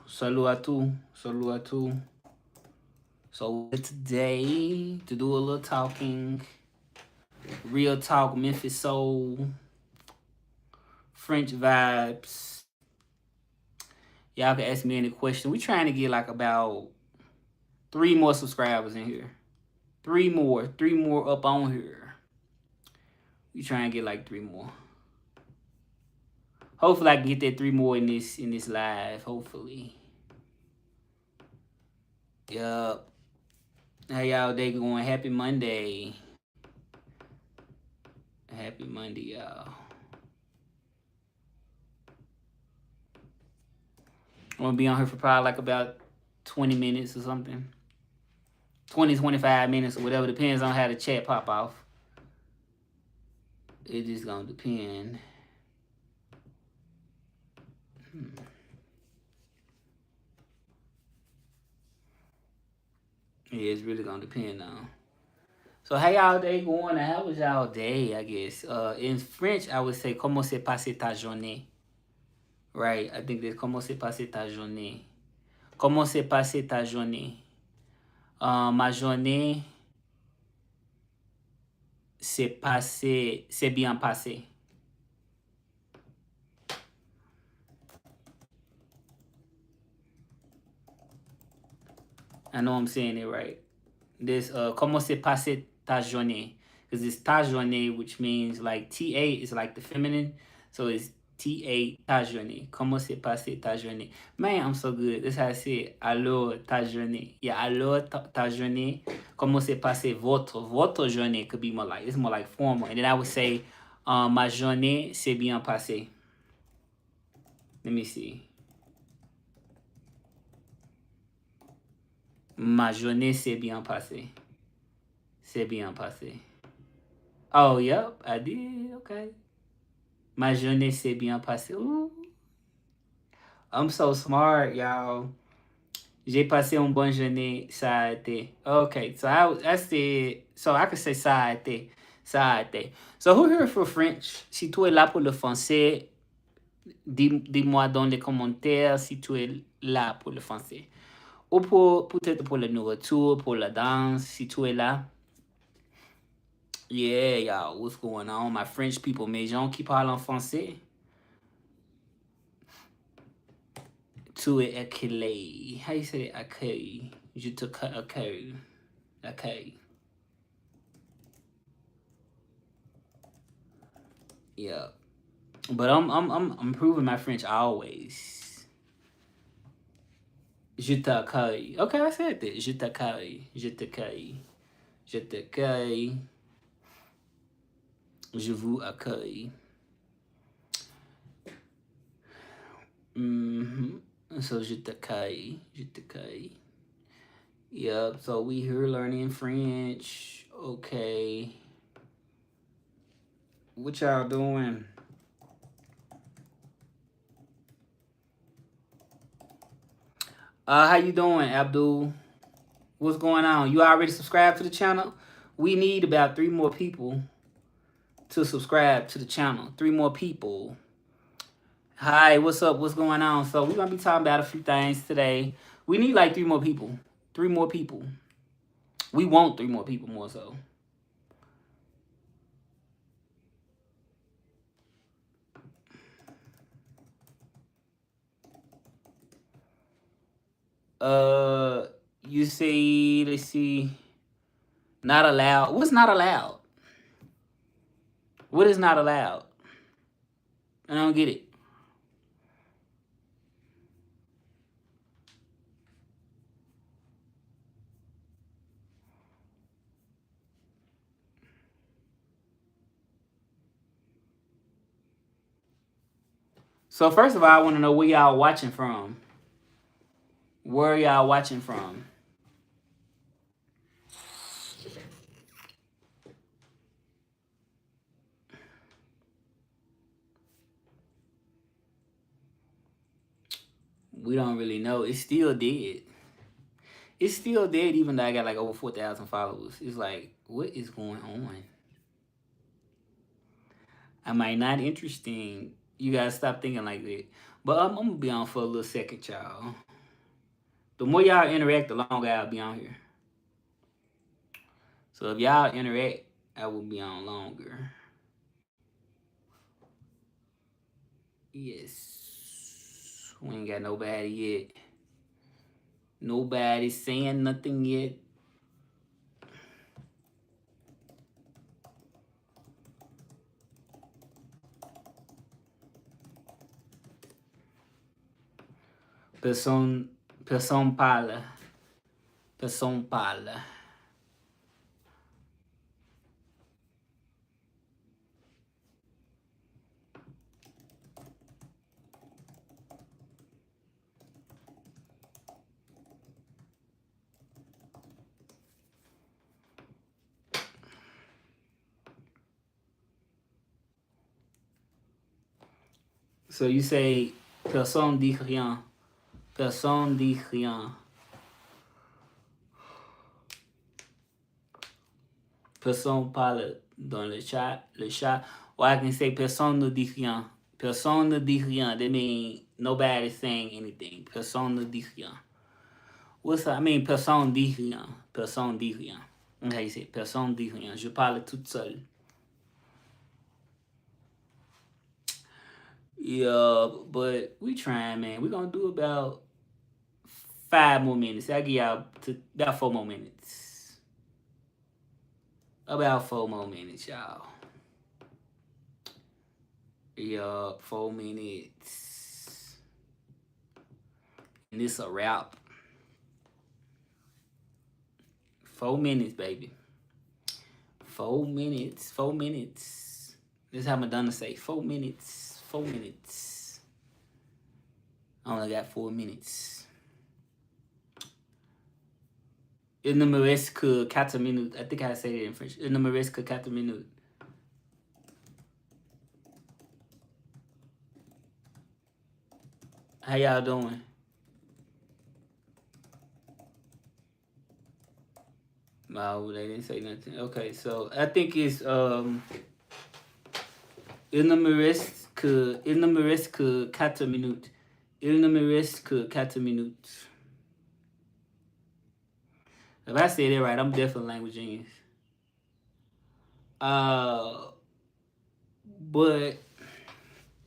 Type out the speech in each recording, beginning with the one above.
Salut à tous. Salut à tous. So today to do a little talking, real talk, Memphis soul, French vibes. Y'all can ask me any question. We trying to get like about 3 more subscribers in here. Three more up on here. We trying to get like 3 more. Hopefully I can get that 3 more in this live. Hopefully. Yup. How y'all day going? Happy Monday. Happy Monday, y'all. I'm gonna be on here for probably like about 20 minutes or something. 20-25 minutes or whatever. Depends on how the chat pop off. It just gonna depend. Yeah, it's really gonna depend on. So how y'all day going? How was y'all day, I guess? In French, I would say comment s'est passé ta journée? Right, I think that's comment s'est passé ta journée? Comment s'est passé ta journée? Ma journée c'est bien passé. I know I'm saying it right. This comment s'est passé ta journée? Because it's ta journée, which means like TA is like the feminine, so it's TA ta journée. Comment s'est passé ta journée? Man, I'm so good. That's how I say it. Alors ta journée. Yeah, alors ta journée. Comment s'est passé votre journée could be more like, it's more like formal. And then I would say ma journée s'est bien passé. Let me see. Ma journée s'est bien passé. C'est bien passé. Oh, yep, I did. Okay. Ma journée s'est bien passée. Ooh. I'm so smart, y'all. J'ai passé une bonne journée, ça a été. Okay, so I said, so I could say ça a été. Ça a été. So who here for French? Si tu es là pour le français, dis-moi dans les commentaires si tu es là pour le français. Ou peut-être pour la nourriture, pour la danse, si tu es là. Yeah, y'all, what's going on? My French people, mais gens qui parlent en français. Tu es accueilli. How you say accueil? Je te accueille. Accueil. Yeah. But I'm improving my French always. Je t'accueille. Okay, I said that. Je t'accueille. Je t'accueille. Je t'accueille. Je vous accueille. So je t'accueille. Je t'accueille. Yep, so we here learning French. Okay. What y'all doing? How you doing, Abdul? What's going on? You already subscribed to the channel? We need about 3 more people to subscribe to the channel. 3 more people. Hi, what's up? What's going on? So we're going to be talking about a few things today. We need like 3 more people. 3 more people. We want 3 more people more so. You see, let's see. Not allowed. What's not allowed? What is not allowed? I don't get it. So first of all, I want to know where y'all watching from. Where y'all watching from? We don't really know. It's still dead. It's still dead even though I got like over 4,000 followers. It's like, what is going on? Am I not interesting? You guys stop thinking like that. But I'm gonna be on for a little second, y'all. The more y'all interact, the longer I'll be on here. So if y'all interact, I will be on longer. Yes. We ain't got nobody yet. Nobody saying nothing yet. Person parle. Person parle. So you say personne dit rien. Personne dit rien. Personne parle dans le chat. Or I can say personne ne dit rien. Personne ne dit rien. That means nobody's saying anything. Personne ne dit rien. What's that? I mean, personne dit rien. Personne dit rien. That's how you say personne dit rien. Je parle toute seule. Yeah, but we trying, man. We're gonna do about 5 more minutes. I'll give y'all about 4 more minutes. About 4 more minutes, y'all. Yeah, 4 minutes. And this a wrap. 4 minutes, baby. 4 minutes. 4 minutes. This is how Madonna say 4 minutes. 4 minutes. I only got 4 minutes. Il ne me reste que 4 minutes. I think I say it in French. Il ne me reste que 4 minutes. How y'all doing? No, they didn't say nothing. Okay, so I think it's il ne me reste que 4 minutes. Il ne me reste que 4 minutes. If I say that right, I'm definitely language genius. But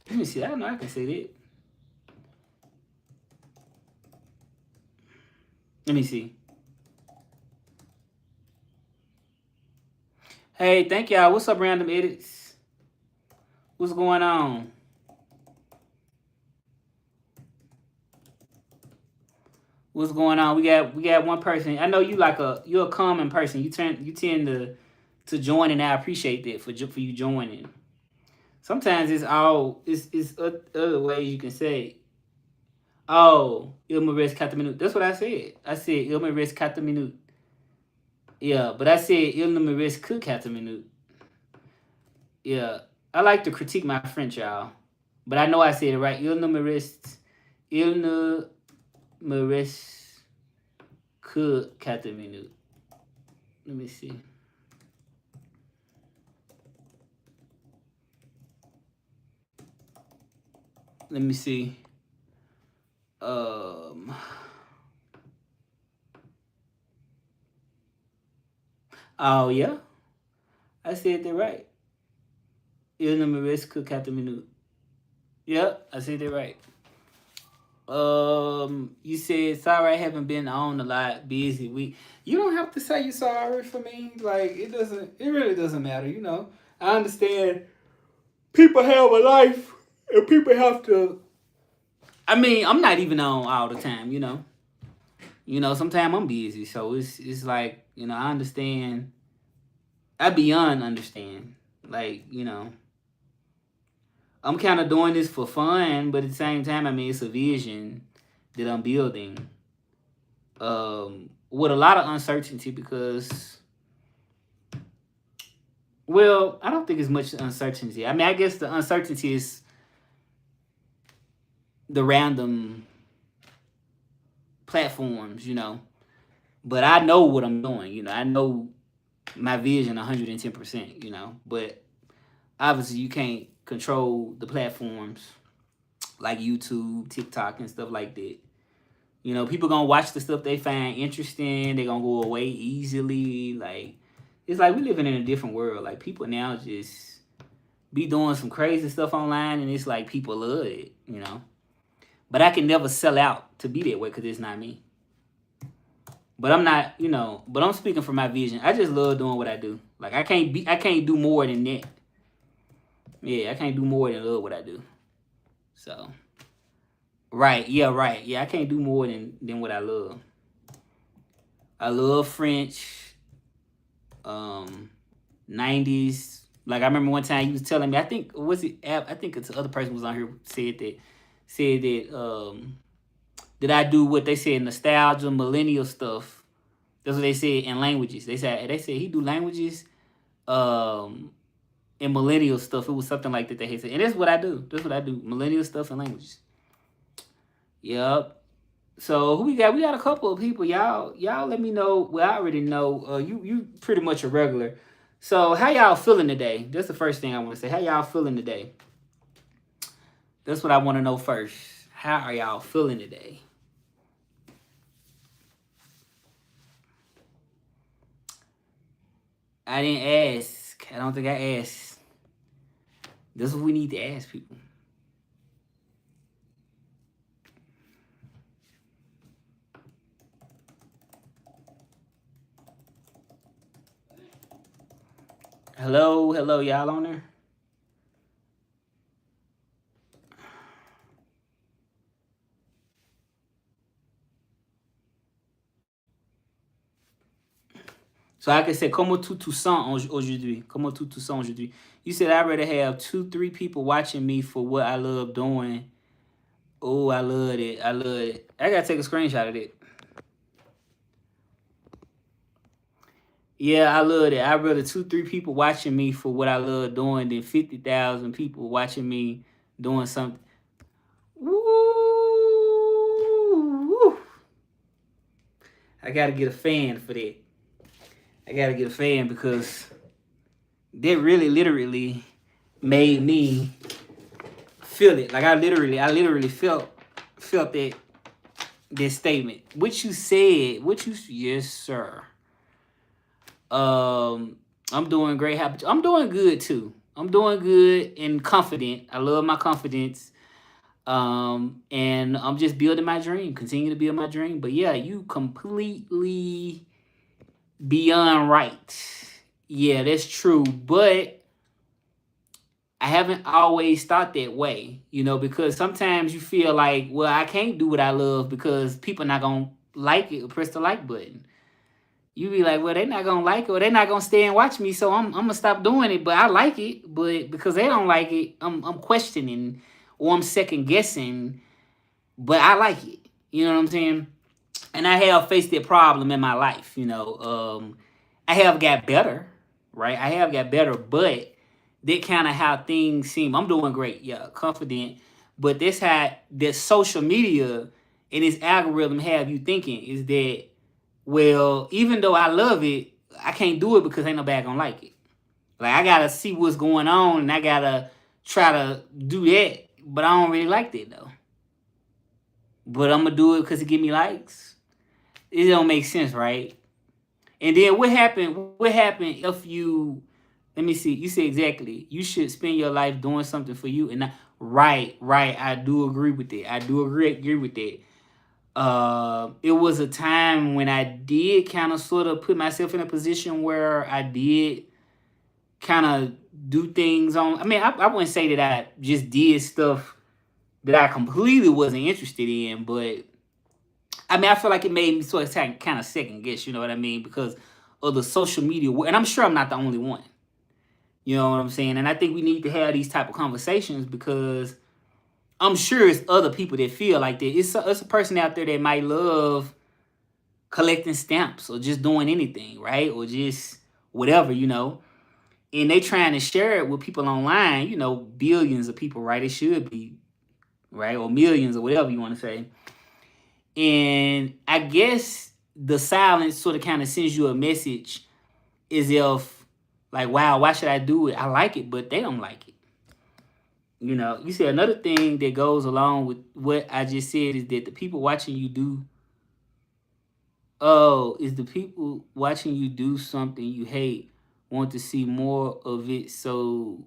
let me see. I know I can say that. Let me see. Hey, thank y'all. What's up, random edits? What's going on? What's going on? We got one person. I know you're a common person. You tend to join, and I appreciate that for you joining. Sometimes it's other ways you can say. Oh, il me reste 4 minutes. That's what I said. I said il me reste 4 minutes. Yeah, but I said il ne me reste que 4 minutes. Yeah, I like to critique my French, y'all. But I know I said it right. Il ne me reste que 4 minutes. Let me see. Let me see. Oh yeah, I said that right. Il ne me reste que 4 minutes. Yep, I said that right. You said sorry I haven't been on a lot, busy. You don't have to say you're sorry for me. Like it really doesn't matter, you know. I understand people have a life and people have to. I mean, I'm not even on all the time, you know. Sometimes I'm busy, so it's like, I understand. I beyond understand. Like, I'm kind of doing this for fun, but at the same time, I mean, it's a vision that I'm building with a lot of uncertainty because, well, I don't think it's much uncertainty. I mean, I guess the uncertainty is the random platforms, but I know what I'm doing, I know my vision 110%, but obviously you can't control the platforms like YouTube, TikTok, and stuff like that. You know, people gonna watch the stuff they find interesting. They gonna go away easily. Like, it's like we living in a different world. Like, people now just be doing some crazy stuff online, and it's like people love it, you know. But I can never sell out to be that way because it's not me. But I'm not, you know. But I'm speaking from my vision. I just love doing what I do. Like, I can't do more than that. Yeah, I can't do more than love what I do. So, right, yeah, right, yeah. I can't do more than what I love. I love French, 90s. Like, I remember one time you was telling me, I think it's the other person was on here said that did I do what they said, nostalgia, millennial stuff. That's what they said in languages. They said he do languages, and millennial stuff. It was something like that they said. And that's what I do. Millennial stuff and languages. Yep. So who we got? We got a couple of people. Y'all let me know. Well, I already know. You pretty much a regular. So how y'all feeling today? That's the first thing I want to say. How y'all feeling today? That's what I want to know first. How are y'all feeling today? I didn't ask. I don't think I asked. This is what we need to ask people. Hello, y'all on there? So I can say, comment tu te sens aujourd'hui? Comment tu te sens aujourd'hui? You said I'd rather have 2-3 people watching me for what I love doing. Oh, I love it. I gotta take a screenshot of it. Yeah, I love it. I'd rather 2-3 people watching me for what I love doing than 50,000 people watching me doing something. Woo! I gotta get a fan for that. I gotta get a fan because that really literally made me feel it. Like I literally felt that statement. What you said, yes, sir. I'm doing great. I'm doing good too. I'm doing good and confident. I love my confidence. And I'm just building my dream. Continue to build my dream. But yeah, you completely beyond right. Yeah, that's true. But I haven't always thought that way, you know, because sometimes you feel like, well, I can't do what I love because people not gonna like it or press the like button. You be like, well, they're not gonna like it or they're not gonna stay and watch me, so I'm gonna stop doing it. But I like it, but because they don't like it, I'm questioning or I'm second guessing, but I like it. You know what I'm saying? And I have faced that problem in my life, you know. I have got better, right? I have got better, but that kind of how things seem. I'm doing great, yeah, confident. But that's how the social media and its algorithm have you thinking is that, well, even though I love it, I can't do it because ain't nobody gonna like it. Like I gotta see what's going on and I gotta try to do that, but I don't really like that though. But I'm gonna do it because it give me likes. It don't make sense, right? And then what happened? What happened if you? Let me see. You say exactly. You should spend your life doing something for you, and not, right. I do agree with that. I do agree with that. It was a time when I did kind of sort of put myself in a position where I did kind of do things on. I mean, I wouldn't say that I just did stuff that I completely wasn't interested in, but I mean, I feel like it made me sort of kind of second guess, you know what I mean? Because of the social media, and I'm sure I'm not the only one. You know what I'm saying? And I think we need to have these type of conversations because I'm sure it's other people that feel like that. It's a person out there that might love collecting stamps or just doing anything, right? Or just whatever, you know. And they trying to share it with people online, you know, billions of people, right? It should be, right? Or millions or whatever you want to say. And I guess the silence sort of kind of sends you a message as if, like, wow, why should I do it? I like it, but they don't like it. You know, you see another thing that goes along with what I just said is that the people watching you do. Oh, is the people watching you do something you hate want to see more of it? So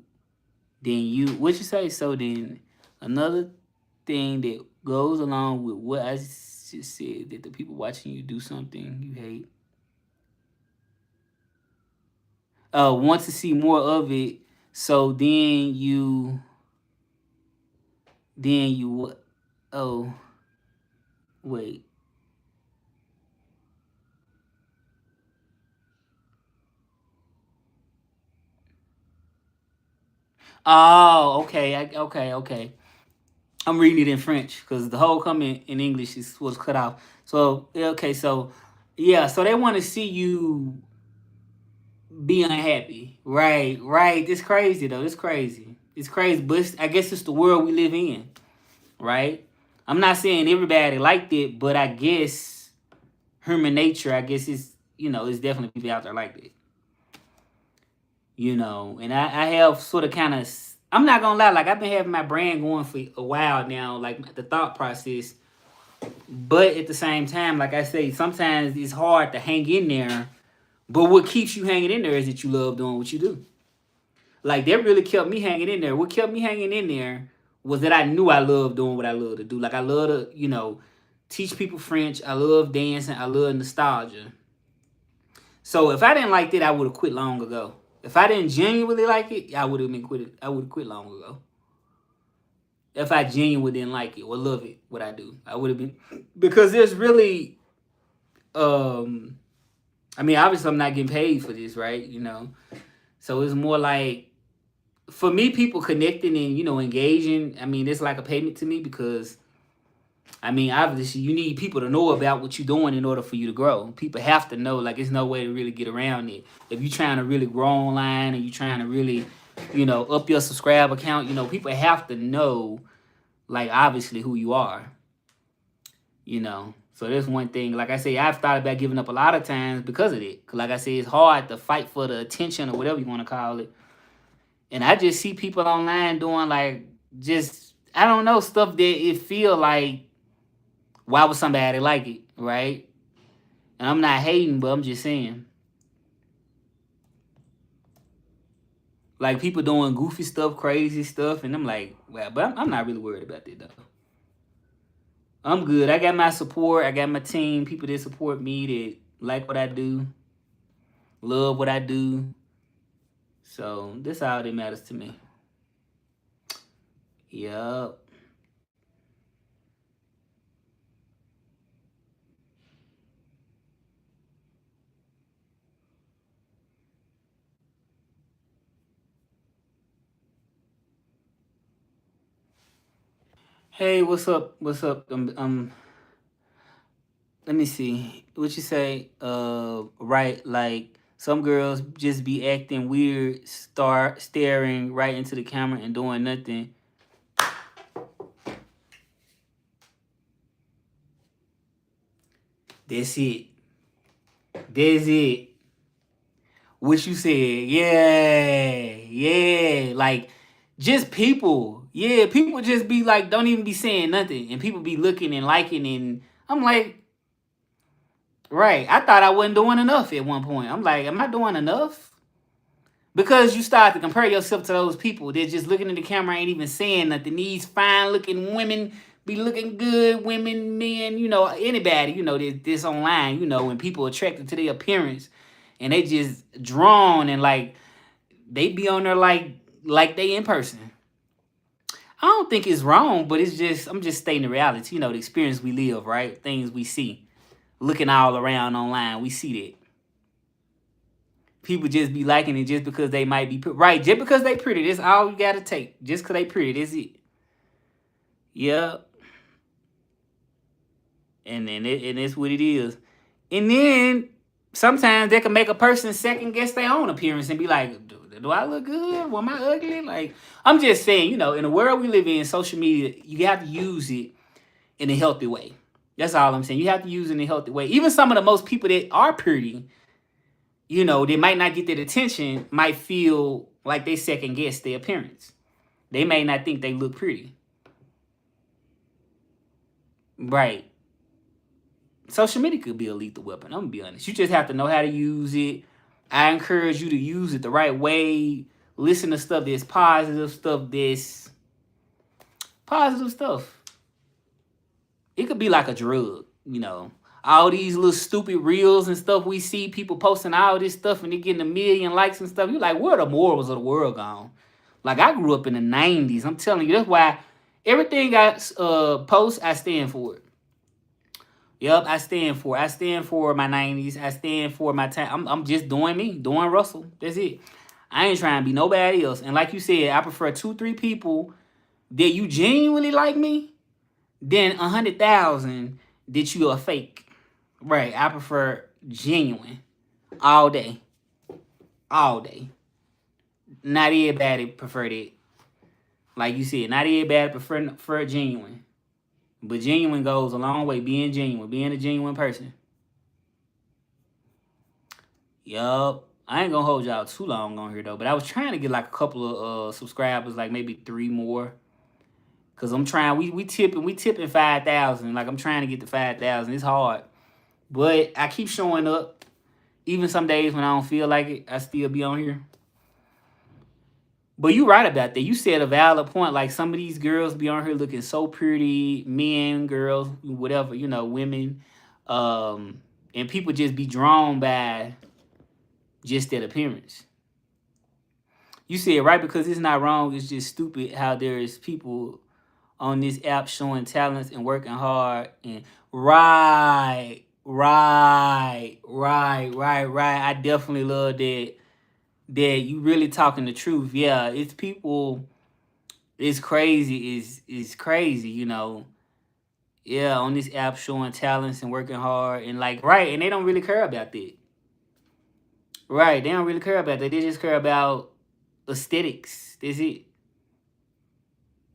then what you say? So then another thing that goes along with what I just said that the people watching you do something you hate want to see more of it. So then you what? Oh, wait. Oh, okay. Okay. I'm reading it in French because the whole comment in English was cut off. So yeah, okay, so yeah, so they want to see you be unhappy, right? Right. It's crazy though. It's crazy. It's crazy, but I guess it's the world we live in, right? I'm not saying everybody liked it, but I guess human nature. I guess it's definitely people out there like that. And I have sort of kind of. I'm not gonna lie, like I've been having my brand going for a while now, like the thought process. But at the same time, like I say, sometimes it's hard to hang in there. But what keeps you hanging in there is that you love doing what you do. Like that really kept me hanging in there. What kept me hanging in there was that I knew I loved doing what I love to do. Like I love to, teach people French. I love dancing. I love nostalgia. So if I didn't like that, I would have quit long ago. If I didn't genuinely like it, I would have been quit. I would have quit long ago. If I genuinely didn't like it or love it, what I do, I would have been, because there's really, I mean, obviously I'm not getting paid for this, right? So it's more like, for me, people connecting and engaging. I mean, it's like a payment to me because, I mean, obviously you need people to know about what you're doing in order for you to grow. People have to know. Like, there's no way to really get around it. If you're trying to really grow online and you're trying to really, up your subscriber count, people have to know, like, obviously who you are. So that's one thing. Like I say, I've thought about giving up a lot of times because of it. Cause like I say, it's hard to fight for the attention or whatever you want to call it. And I just see people online doing like just, I don't know, stuff that it feel like, why would somebody like it, right? And I'm not hating, but I'm just saying. Like people doing goofy stuff, crazy stuff, and I'm like, well, but I'm not really worried about that though. I'm good. I got my support. I got my team, people that support me, that like what I do, love what I do. So that's all that matters to me. Yup. Hey, what's up? What's up? Let me see. What you say? Right, like some girls just be acting weird, start staring right into the camera and doing nothing. That's it. That's it. What you said? Yeah. Like just people. Yeah, people just be like, don't even be saying nothing, and people be looking and liking, and I'm like, right. I thought I wasn't doing enough at one point. I'm like, am I doing enough? Because you start to compare yourself to those people. They're just looking in the camera, ain't even saying nothing. These fine looking women be looking good, women, men, anybody, this online, when people attracted to their appearance and they just drawn and like they be on there like they in person. I don't think it's wrong, but it's just I'm just stating the reality, the experience we live, right? Things we see. Looking all around online, we see that. People just be liking it just because they might be right, just because they pretty. That's all you gotta take. Just because they pretty, that's it. Yeah, and it's what it is. And then sometimes they can make a person second guess their own appearance and be like, do I look good? Well, am I ugly? Like, I'm just saying, in the world we live in, social media, you have to use it in a healthy way. That's all I'm saying. You have to use it in a healthy way. Even some of the most people that are pretty, they might not get that attention, might feel like they second guess their appearance. They may not think they look pretty. Right. Social media could be a lethal weapon. I'm gonna be honest. You just have to know how to use it. I encourage you to use it the right way. Listen to stuff that's positive, positive stuff. It could be like a drug, All these little stupid reels and stuff we see, people posting all this stuff and they getting 1,000,000 likes and stuff. You're like, where are the morals of the world gone? Like, I grew up in the 90s. I'm telling you, that's why everything I post, I stand for it. Yep, I stand for my 90s. I stand for my time. I'm just doing me, doing Russell. That's it. I ain't trying to be nobody else. And like you said, I prefer 2-3 people that you genuinely like me than 100,000 that you are fake. Right. I prefer genuine all day. All day. Not everybody prefer that. Like you said, not everybody prefer genuine. But genuine goes a long way. Being genuine. Being a genuine person. Yup. I ain't gonna hold y'all too long on here though. But I was trying to get like a couple of subscribers, like maybe 3 more. Cause I'm trying, we tipping 5,000. Like I'm trying to get to 5,000. It's hard. But I keep showing up. Even some days when I don't feel like it, I still be on here. But you right about that. You said a valid point. Like some of these girls be on here looking so pretty, men, girls, whatever, women. And people just be drawn by just that appearance. You said right, because it's not wrong. It's just stupid how there's people on this app showing talents and working hard. And right. I definitely love that you really talking the truth. Yeah, it's people. It's crazy. It's crazy, Yeah, on this app showing talents and working hard and and they don't really care about that. Right, they don't really care about that. They just care about aesthetics. That's it.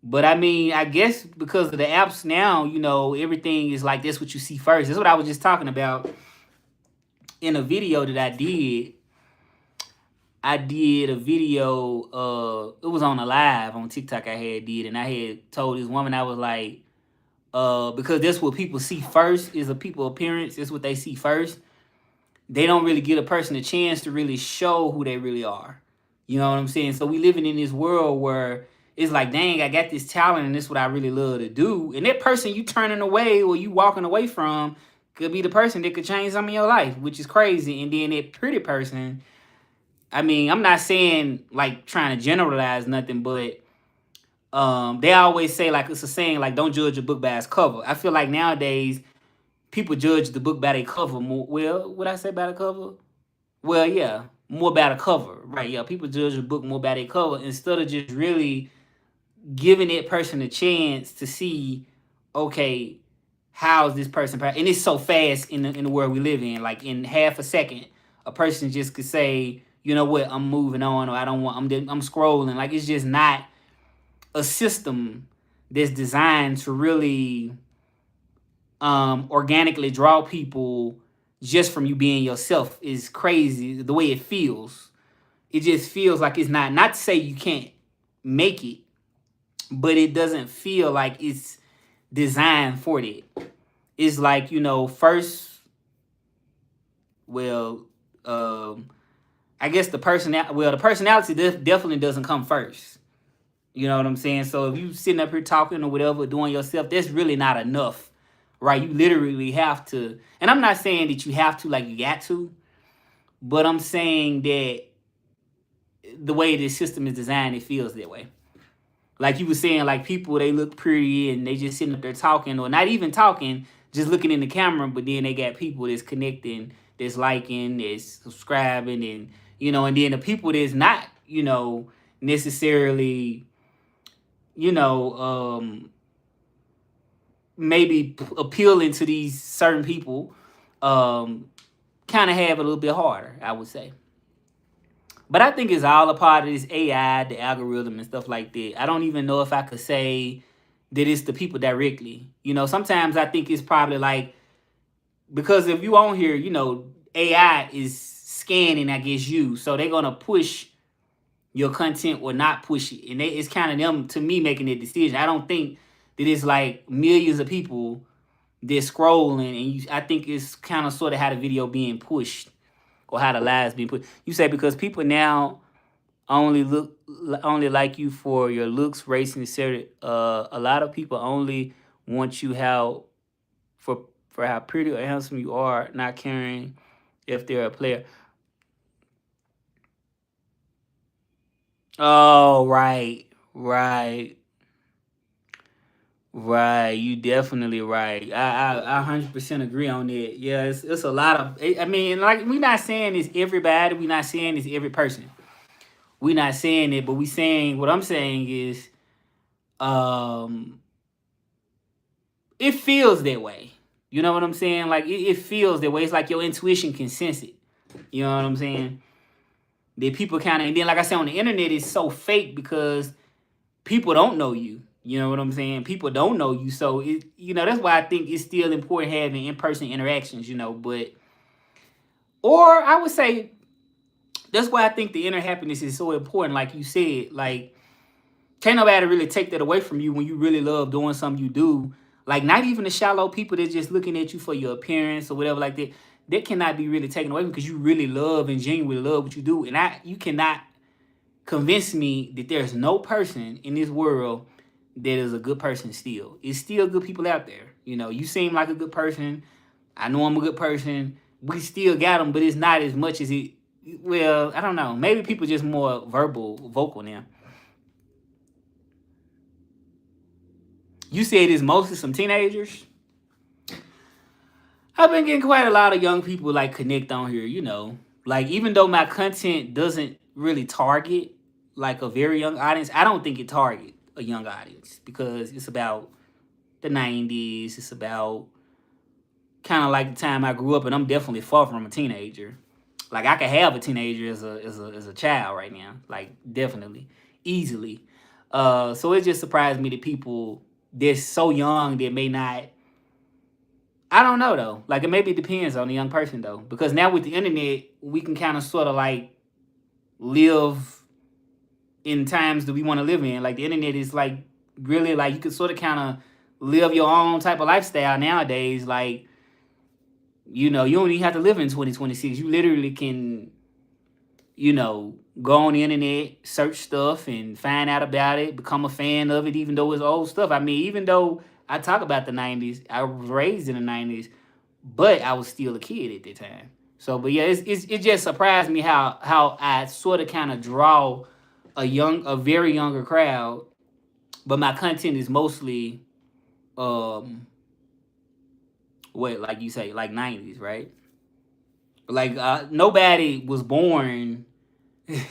But I mean, I guess because of the apps now, everything is like this. What you see first. That's what I was just talking about in a video that I did. I did a video. It was on a live on TikTok. And I had told this woman, I was like, because that's what people see first is a people appearance. That's what they see first. They don't really give a person a chance to really show who they really are. You know what I'm saying? So we living in this world where it's like, dang, I got this talent and this is what I really love to do. And that person you turning away or you walking away from could be the person that could change something in your life, which is crazy. And then that pretty person, I mean, I'm not saying like trying to generalize nothing, but they always say, like, it's a saying, like, don't judge a book by its cover. I feel like nowadays people judge the book by their cover more. Well, what I say by the cover? Well, yeah, more by the cover, right? Yeah, people judge a book more by their cover instead of just really giving that person a chance to see, okay, how's this person? And it's so fast in the world we live in. Like in half a second, a person just could say, you know what, I'm moving on, or I don't want. I'm scrolling. Like it's just not a system that's designed to really organically draw people just from you being yourself. Is crazy the way it feels. It just feels like it's not to say you can't make it, but it doesn't feel like it's designed for that. It's like, first, well, I guess the personality definitely doesn't come first. You know what I'm saying? So if you sitting up here talking or whatever, doing yourself, that's really not enough, right? You literally have to, and I'm not saying that you have to, like you got to, but I'm saying that the way this system is designed, it feels that way. Like you were saying, like people, they look pretty and they just sitting up there talking, or not even talking, just looking in the camera, but then they got people that's connecting, that's liking, that's subscribing, and, and then the people that's not, necessarily, maybe appealing to these certain people, kind of have it a little bit harder, I would say. But I think it's all a part of this AI, the algorithm and stuff like that. I don't even know if I could say that it's the people directly. Sometimes I think it's probably like, because if you on here, AI is scanning, I guess, you. So they're going to push, your content or not push it. And it's kind of them, to me, making that decision. I don't think that it's like millions of people that scrolling, and I think it's kind of sort of how the video being pushed or how the lives being put. You say because people now only like you for your looks, race, and etc. A lot of people only want you for how pretty or handsome you are, not caring if they're a player. Oh, right, right, right. You definitely right. I 100% agree on that. Yeah, it's a lot of. I mean, like we not saying it's everybody. We not saying it's every person. We not saying it, but we saying what I'm saying is, um, it feels that way. You know what I'm saying? Like it feels that way. It's like your intuition can sense it. You know what I'm saying? That people kind of, and then like I said, on the internet, it's so fake because people don't know you. You know what I'm saying? People don't know you, so that's why I think it's still important having in-person interactions. But or I would say that's why I think the inner happiness is so important. Like you said, like can't nobody really take that away from you when you really love doing something you do. Like not even the shallow people that's just looking at you for your appearance or whatever like that. That cannot be really taken away because you really love and genuinely love what you do. And you cannot convince me that there's no person in this world that is a good person still. It's still good people out there. You seem like a good person. I know I'm a good person. We still got them, but it's not as much as it. Well, I don't know. Maybe people just more vocal now. You said it's mostly some teenagers. I've been getting quite a lot of young people like connect on here. Like even though my content doesn't really target like a very young audience, I don't think it target a young audience because it's about the 90s. It's about kind of like the time I grew up, and I'm definitely far from a teenager. Like I could have a teenager as a child right now, like definitely, easily. So it just surprised me that people they're so young that may not. I don't know though. Like it maybe depends on the young person though, because now with the internet, we can kind of sort of like live in times that we want to live in. Like the internet is like really like you can sort of kind of live your own type of lifestyle nowadays. Like you don't even have to live in 2026. You literally can, go on the internet, search stuff, and find out about it, become a fan of it, even though it's old stuff. I mean, even though I talk about the 90s, I was raised in the 90s, but I was still a kid at that time. So, but yeah, it just surprised me how I sort of kind of draw a very younger crowd, but my content is mostly, what like you say, like 90s, right? Like nobody was born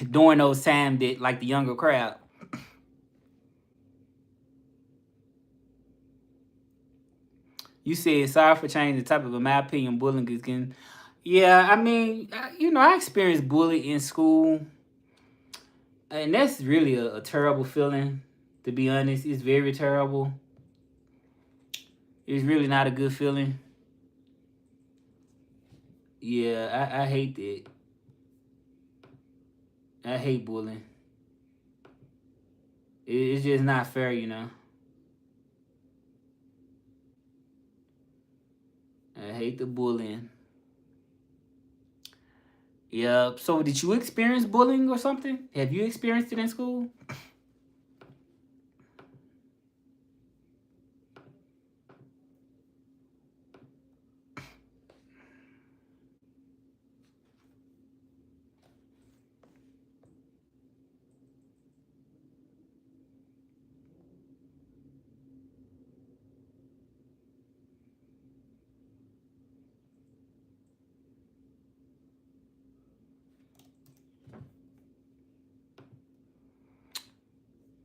during those times that like the younger crowd. You said sorry for changing the topic, but my opinion, bullying is getting. Yeah, I mean, I experienced bullying in school, and that's really a terrible feeling. To be honest, it's very terrible. It's really not a good feeling. Yeah, I hate that. I hate bullying. It's just not fair. I hate the bullying. Yeah. So, did you experience bullying or something? Have you experienced it in school?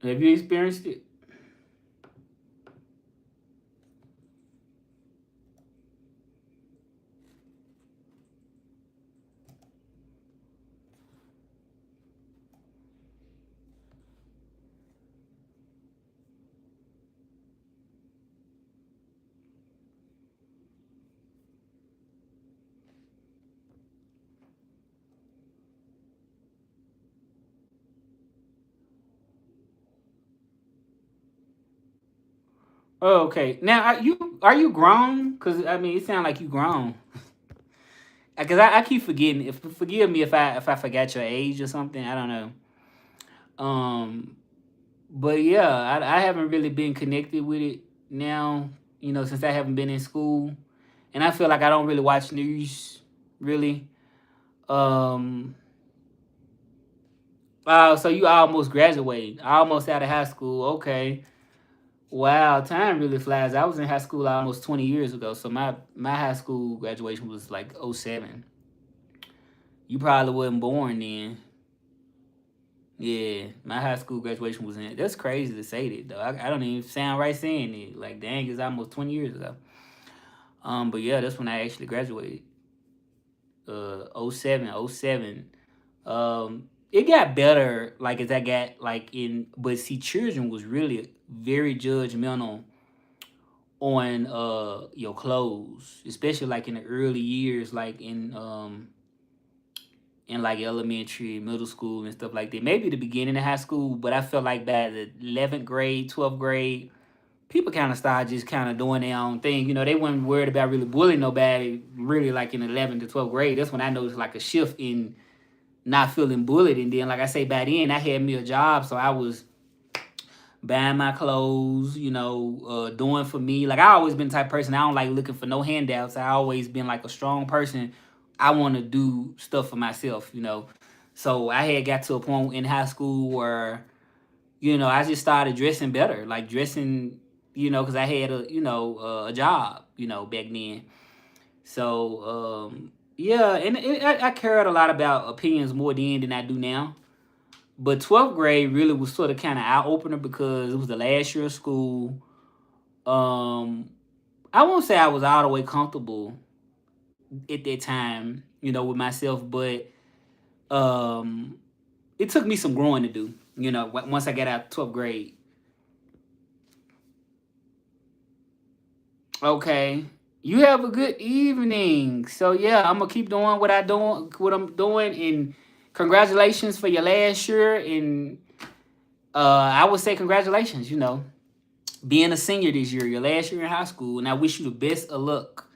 Have you experienced it? Oh, okay. Now, are you grown? Cause I mean, it sounds like you grown. Cause I keep forgetting. If forgive me if I forgot your age or something. I don't know. Um, but yeah, I haven't really been connected with it now. Since I haven't been in school, and I feel like I don't really watch news really. Um, so you almost graduated, almost out of high school. Okay. Wow, time really flies. I was in high school almost 20 years ago. So my high school graduation was like '07. You probably wasn't born then. Yeah, my high school graduation was in. That's crazy to say that though. I don't even sound right saying it. Like dang, it's almost 20 years ago. But yeah, that's when I actually graduated. '07, '07. It got better like as I got like in, but see, children was really very judgmental on your clothes, especially like in the early years, like in like elementary, middle school, and stuff like that. Maybe the beginning of high school, but I felt like by the 11th grade, 12th grade, people kind of started just kind of doing their own thing. They weren't worried about really bullying nobody. Really, like in 11th to 12th grade, that's when I noticed like a shift in not feeling bullied. And then, like I say, by then I had me a job, so I was buying my clothes, doing for me. Like I always been the type of person, I don't like looking for no handouts. I always been like a strong person. I want to do stuff for myself. So I had got to a point in high school where, I just started dressing better, like dressing, because I had a job, back then. So yeah, and I cared a lot about opinions more then than I do now. But 12th grade really was sort of kind of eye opener because it was the last year of school. Um, I won't say I was all the way comfortable at that time, with myself, but um, it took me some growing to do. Once I got out of 12th grade. Okay, you have a good evening. So yeah, I'm gonna keep doing what I'm doing, and congratulations for your last year. And I would say congratulations. Being a senior this year, your last year in high school, and I wish you the best of luck.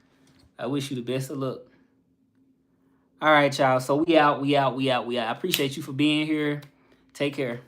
I wish you the best of luck. All right, y'all. So we out, we out, we out, we out. I appreciate you for being here. Take care.